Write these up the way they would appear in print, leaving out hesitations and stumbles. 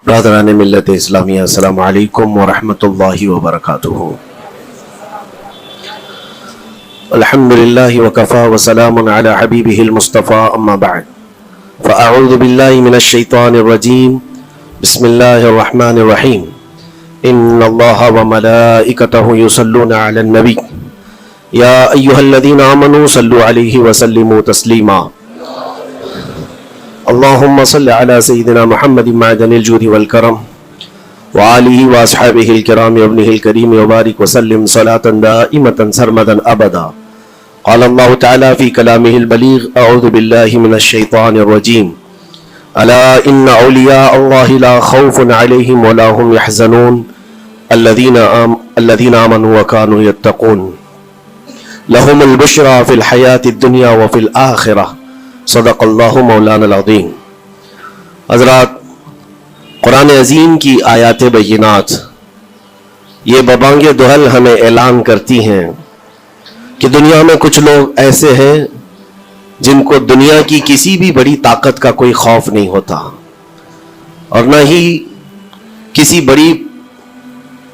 برادران ملت اسلامیہ، السلام علیکم ورحمۃ اللہ وبرکاتہ۔ الحمدللہ وکفا وسلام علی حبیبہ المصطفیٰ، اما بعد فاعوذ باللہ من الشیطان الرجیم، بسم اللہ الرحمن الرحیم۔ ان اللہ وملائکتہ یصلون علی النبی یا ایہا الذین آمنوا صلوا علیہ وسلموا تسلیما۔ اللہم صل علی سیدنا محمد معدن الجود والکرم وآلہ واصحابہ الکرام وابنہ الکریم وبارک وسلم صلاة دائمة سرمدا ابدا۔ قال اللہ تعالی فی کلامہ البلیغ، اعوذ باللہ من الشیطان الرجیم، الا ان اولیاء اللہ لا خوف علیہم ولا هم يحزنون الذین آمنوا وکانوا یتقون لهم البشرى فی الحیاة الدنیا وفی الآخرہ، صدق اللہ مولانا العظیم۔ حضرات، قرآن عظیم کی آیات بینات یہ ببانگ دہل ہمیں اعلان کرتی ہیں کہ دنیا میں کچھ لوگ ایسے ہیں جن کو دنیا کی کسی بھی بڑی طاقت کا کوئی خوف نہیں ہوتا، اور نہ ہی کسی بڑی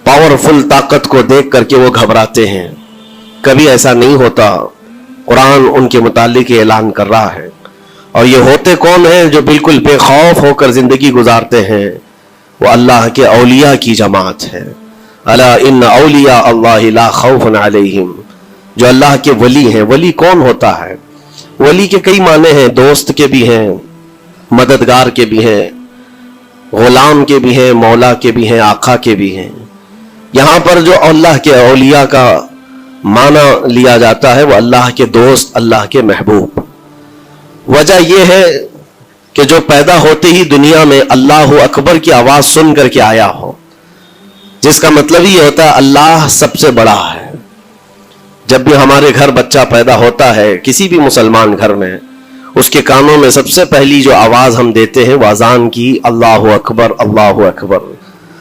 پاورفل طاقت کو دیکھ کر کے وہ گھبراتے ہیں۔ کبھی ایسا نہیں ہوتا۔ قرآن ان کے متعلق اعلان کر رہا ہے، اور یہ ہوتے کون ہیں جو بالکل بے خوف ہو کر زندگی گزارتے ہیں؟ وہ اللہ کے اولیاء کی جماعت ہے۔ الا ان اولیاء اللہ لا خوف علیہم، جو اللہ کے ولی ہیں۔ ولی کون ہوتا ہے؟ ولی کے کئی معنی ہیں، دوست کے بھی ہیں، مددگار کے بھی ہیں، غلام کے بھی ہیں، مولا کے بھی ہیں، آقا کے بھی ہیں۔ یہاں پر جو اللہ کے اولیاء کا معنی لیا جاتا ہے وہ اللہ کے دوست، اللہ کے محبوب۔ وجہ یہ ہے کہ جو پیدا ہوتے ہی دنیا میں اللہ اکبر کی آواز سن کر کے آیا ہو، جس کا مطلب یہ ہوتا ہے اللہ سب سے بڑا ہے۔ جب بھی ہمارے گھر بچہ پیدا ہوتا ہے، کسی بھی مسلمان گھر میں، اس کے کانوں میں سب سے پہلی جو آواز ہم دیتے ہیں وہ اذان کی، اللہ اکبر اللہ اکبر،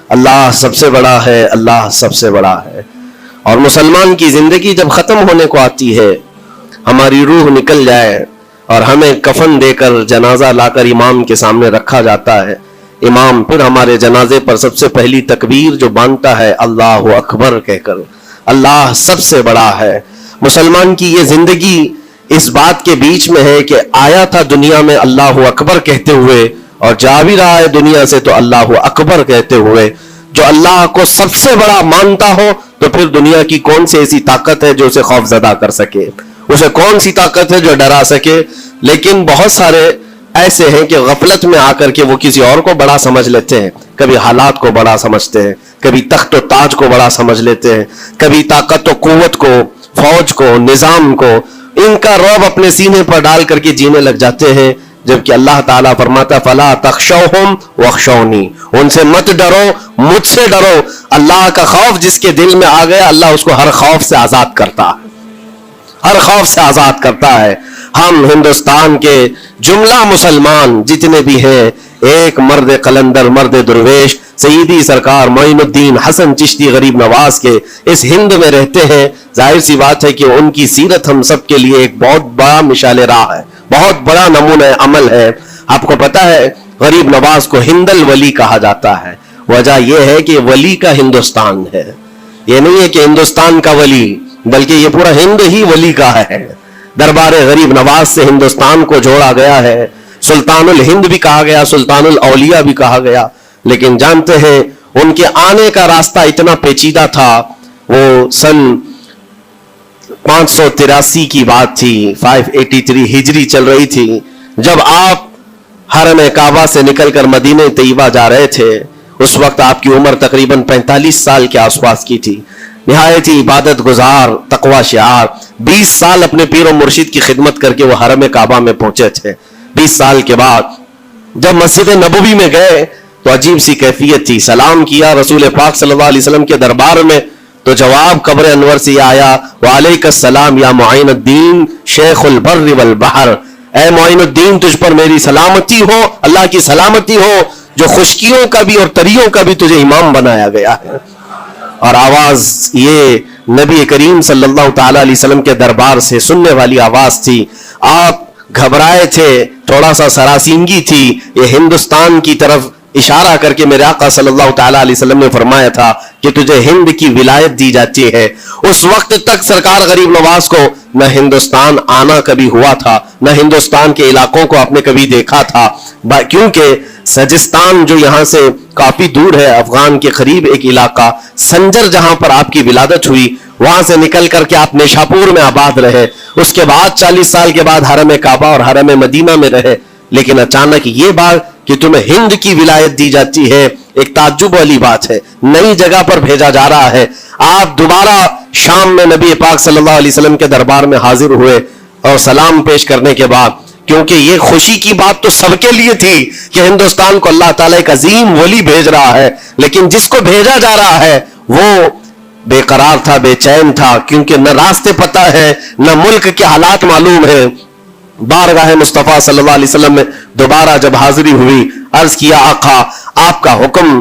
اللہ سب سے بڑا ہے، اللہ سب سے بڑا ہے۔ اور مسلمان کی زندگی جب ختم ہونے کو آتی ہے، ہماری روح نکل جائے اور ہمیں کفن دے کر جنازہ لا کر امام کے سامنے رکھا جاتا ہے، امام پھر ہمارے جنازے پر سب سے پہلی تکبیر جو باندھتا ہے اللہ اکبر کہہ کر، اللہ سب سے بڑا ہے۔ مسلمان کی یہ زندگی اس بات کے بیچ میں ہے کہ آیا تھا دنیا میں اللہ اکبر کہتے ہوئے، اور جا بھی رہا ہے دنیا سے تو اللہ اکبر کہتے ہوئے۔ جو اللہ کو سب سے بڑا مانتا ہو تو پھر دنیا کی کون سی ایسی طاقت ہے جو اسے خوف زدہ کر سکے، اسے کون سی طاقت ہے جو ڈرا سکے؟ لیکن بہت سارے ایسے ہیں کہ غفلت میں آ کر کے وہ کسی اور کو بڑا سمجھ لیتے ہیں، کبھی حالات کو بڑا سمجھتے ہیں، کبھی تخت و تاج کو بڑا سمجھ لیتے ہیں، کبھی طاقت و قوت کو، فوج کو، نظام کو، ان کا رعب اپنے سینے پر ڈال کر کے جینے لگ جاتے ہیں، جبکہ اللہ تعالیٰ فرماتا فلا تخشوہم واخشونی، ان سے مت ڈرو، مجھ سے ڈرو۔ اللہ کا خوف جس کے دل میں آ گیا، اللہ اس کو ہر خوف سے آزاد کرتا ہے، ہر خوف سے آزاد کرتا ہے۔ ہم ہندوستان کے جملہ مسلمان جتنے بھی ہیں، ایک مرد قلندر، مرد درویش، سیدی سرکار معین الدین حسن چشتی غریب نواز کے اس ہند میں رہتے ہیں۔ ظاہر سی بات ہے کہ ان کی سیرت ہم سب کے لیے ایک بہت بڑا مشعل راہ ہے، بہت بڑا نمونہ عمل ہے۔ آپ کو پتا ہے غریب نواز کو ہند الولی کہا جاتا ہے۔ وجہ یہ ہے کہ ولی کا ہندوستان ہے، یہ نہیں ہے کہ ہندوستان کا ولی، بلکہ یہ پورا ہند ہی ولی کا ہے۔ دربار غریب نواز سے ہندوستان کو جوڑا گیا ہے، سلطان الہند بھی کہا گیا، سلطان الاولیاء بھی کہا گیا۔ لیکن جانتے ہیں ان کے آنے کا راستہ اتنا پیچیدہ تھا۔ وہ سن 583 کی بات تھی، 583 ہجری چل رہی تھی، جب آپ حرم کعبہ سے نکل کر مدینہ طیبہ جا رہے تھے۔ اس وقت آپ کی عمر تقریباً 45 سال کے آس پاس کی تھی۔ نہایت ہی عبادت گزار، تقوی شعار، 20 سال اپنے پیر و مرشد کی خدمت کر کے وہ حرم کعبہ میں پہنچے تھے۔ 20 سال کے بعد جب مسجد نبوی میں گئے تو عجیب سی کیفیت تھی۔ سلام کیا رسول پاک صلی اللہ علیہ وسلم کے دربار میں تو جواب قبر انور سے آیا، وعلیک السلام یا معین الدین شیخ البر والبحر، اے معین الدین تجھ پر میری سلامتی ہو، اللہ کی سلامتی ہو، جو خشکیوں کا بھی اور تریوں کا بھی تجھے امام بنایا گیا ہے۔ اور آواز یہ نبی کریم صلی اللہ تعالی علیہ وسلم کے دربار سے سننے والی آواز تھی۔ آپ گھبرائے تھے، تھوڑا سا سراسیمگی تھی، یہ ہندوستان کی طرف اشارہ کر کے میرے آقا صلی اللہ تعالیٰ علیہ وسلم نے فرمایا تھا کہ تجھے ہند کی ولایت دی جاتی ہے، اس وقت تک سرکار غریب نواز کو نہ ہندوستان آنا کبھی ہوا تھا، نہ ہندوستان کے علاقوں کو آپ نے کبھی دیکھا تھا، کیونکہ سجستان جو یہاں سے کافی دور ہے، افغان کے قریب ایک علاقہ سنجر، جہاں پر آپ کی ولادت ہوئی، وہاں سے نکل کر کے آپ نیشاپور میں آباد رہے، اس کے بعد 40 سال کے بعد حرم کعبہ اور حرم مدینہ میں رہے، لیکن اچانک یہ بات کہ تمہیں ہند کی ولایت دی جاتی ہے، ایک تعجب والی بات ہے، نئی جگہ پر بھیجا جا رہا ہے۔ آپ دوبارہ شام میں نبی پاک صلی اللہ علیہ وسلم کے دربار میں حاضر ہوئے اور سلام پیش کرنے کے بعد، کیونکہ یہ خوشی کی بات تو سب کے لیے تھی کہ ہندوستان کو اللہ تعالیٰ ایک عظیم ولی بھیج رہا ہے، لیکن جس کو بھیجا جا رہا ہے وہ بے قرار تھا، بے چین تھا، کیونکہ نہ راستے پتہ ہے، نہ ملک کے حالات معلوم ہیں۔ بارگاہ مصطفیٰ صلی اللہ علیہ وسلم میں دوبارہ جب حاضری ہوئی، عرض کیا آقا آپ کا حکم،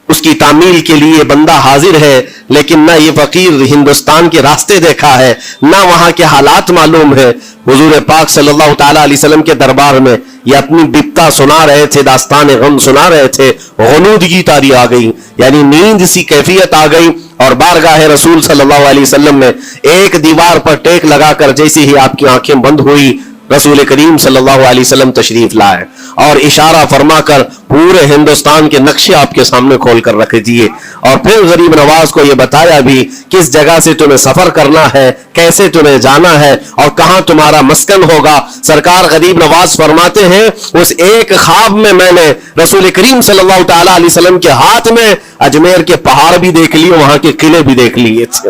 اس کی تعمیل کے لیے بندہ حاضر ہے، لیکن نہ یہ فقیر ہندوستان کے راستے دیکھا ہے، نہ وہاں کے حالات معلوم ہے۔ حضور پاک صلی اللہ تعالیٰ علیہ وسلم کے دربار میں یہ اپنی بپتا سنا رہے تھے، داستان غم سنا رہے تھے، غنودگی طاری آ گئی، یعنی نیند سی کیفیت آ گئی، اور بارگاہ رسول صلی اللہ علیہ وسلم میں ایک دیوار پر ٹیک لگا کر جیسے ہی آپ کی آنکھیں بند ہوئی، رسول کریم صلی اللہ علیہ وسلم تشریف لائے اور اشارہ فرما کر پورے ہندوستان کے نقشے آپ کے سامنے کھول کر رکھ دیے، اور پھر غریب نواز کو یہ بتایا بھی کس جگہ سے تمہیں سفر کرنا ہے، کیسے تمہیں جانا ہے اور کہاں تمہارا مسکن ہوگا۔ سرکار غریب نواز فرماتے ہیں اس ایک خواب میں میں نے رسول کریم صلی اللہ تعالیٰ علیہ وسلم کے ہاتھ میں اجمیر کے پہاڑ بھی دیکھ لیے، وہاں کے قلعے بھی دیکھ لیے تھے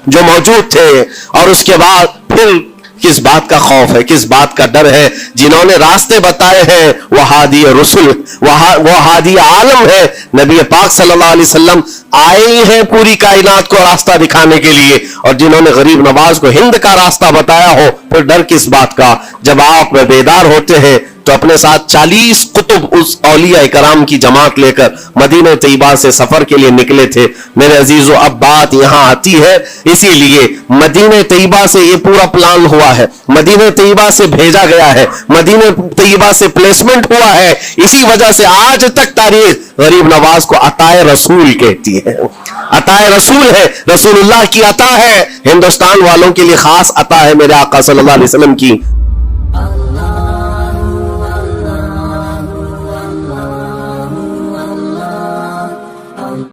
جو موجود تھے، اور اس کے بعد پھر کس بات کا خوف ہے، کس بات کا ڈر ہے؟ جنہوں نے راستے بتائے ہیں وہ ہادی رسول، وہ ہادی عالم ہے، نبی پاک صلی اللہ علیہ وسلم آئے ہی ہیں پوری کائنات کو راستہ دکھانے کے لیے، اور جنہوں نے غریب نواز کو ہند کا راستہ بتایا ہو، پھر ڈر کس بات کا؟ جب آپ بیدار ہوتے ہیں تو اپنے ساتھ 40 قطب اس اولیاء کرام کی جماعت لے کر مدینہ طیبہ سے سفر کے لیے نکلے تھے۔ میرے عزیزو، اب بات یہاں آتی ہے، اسی لیے مدینہ طیبہ سے یہ پورا پلان ہوا ہے، مدینہ طیبہ سے بھیجا گیا ہے، مدینہ طیبہ سے پلیسمنٹ ہوا ہے، اسی وجہ سے آج تک تاریخ غریب نواز کو عطائے رسول کہتی ہے۔ عطائے رسول ہے، رسول اللہ کی عطا ہے، ہندوستان والوں کے لیے خاص عطا ہے میرے آقا صلی اللہ علیہ وسلم کی۔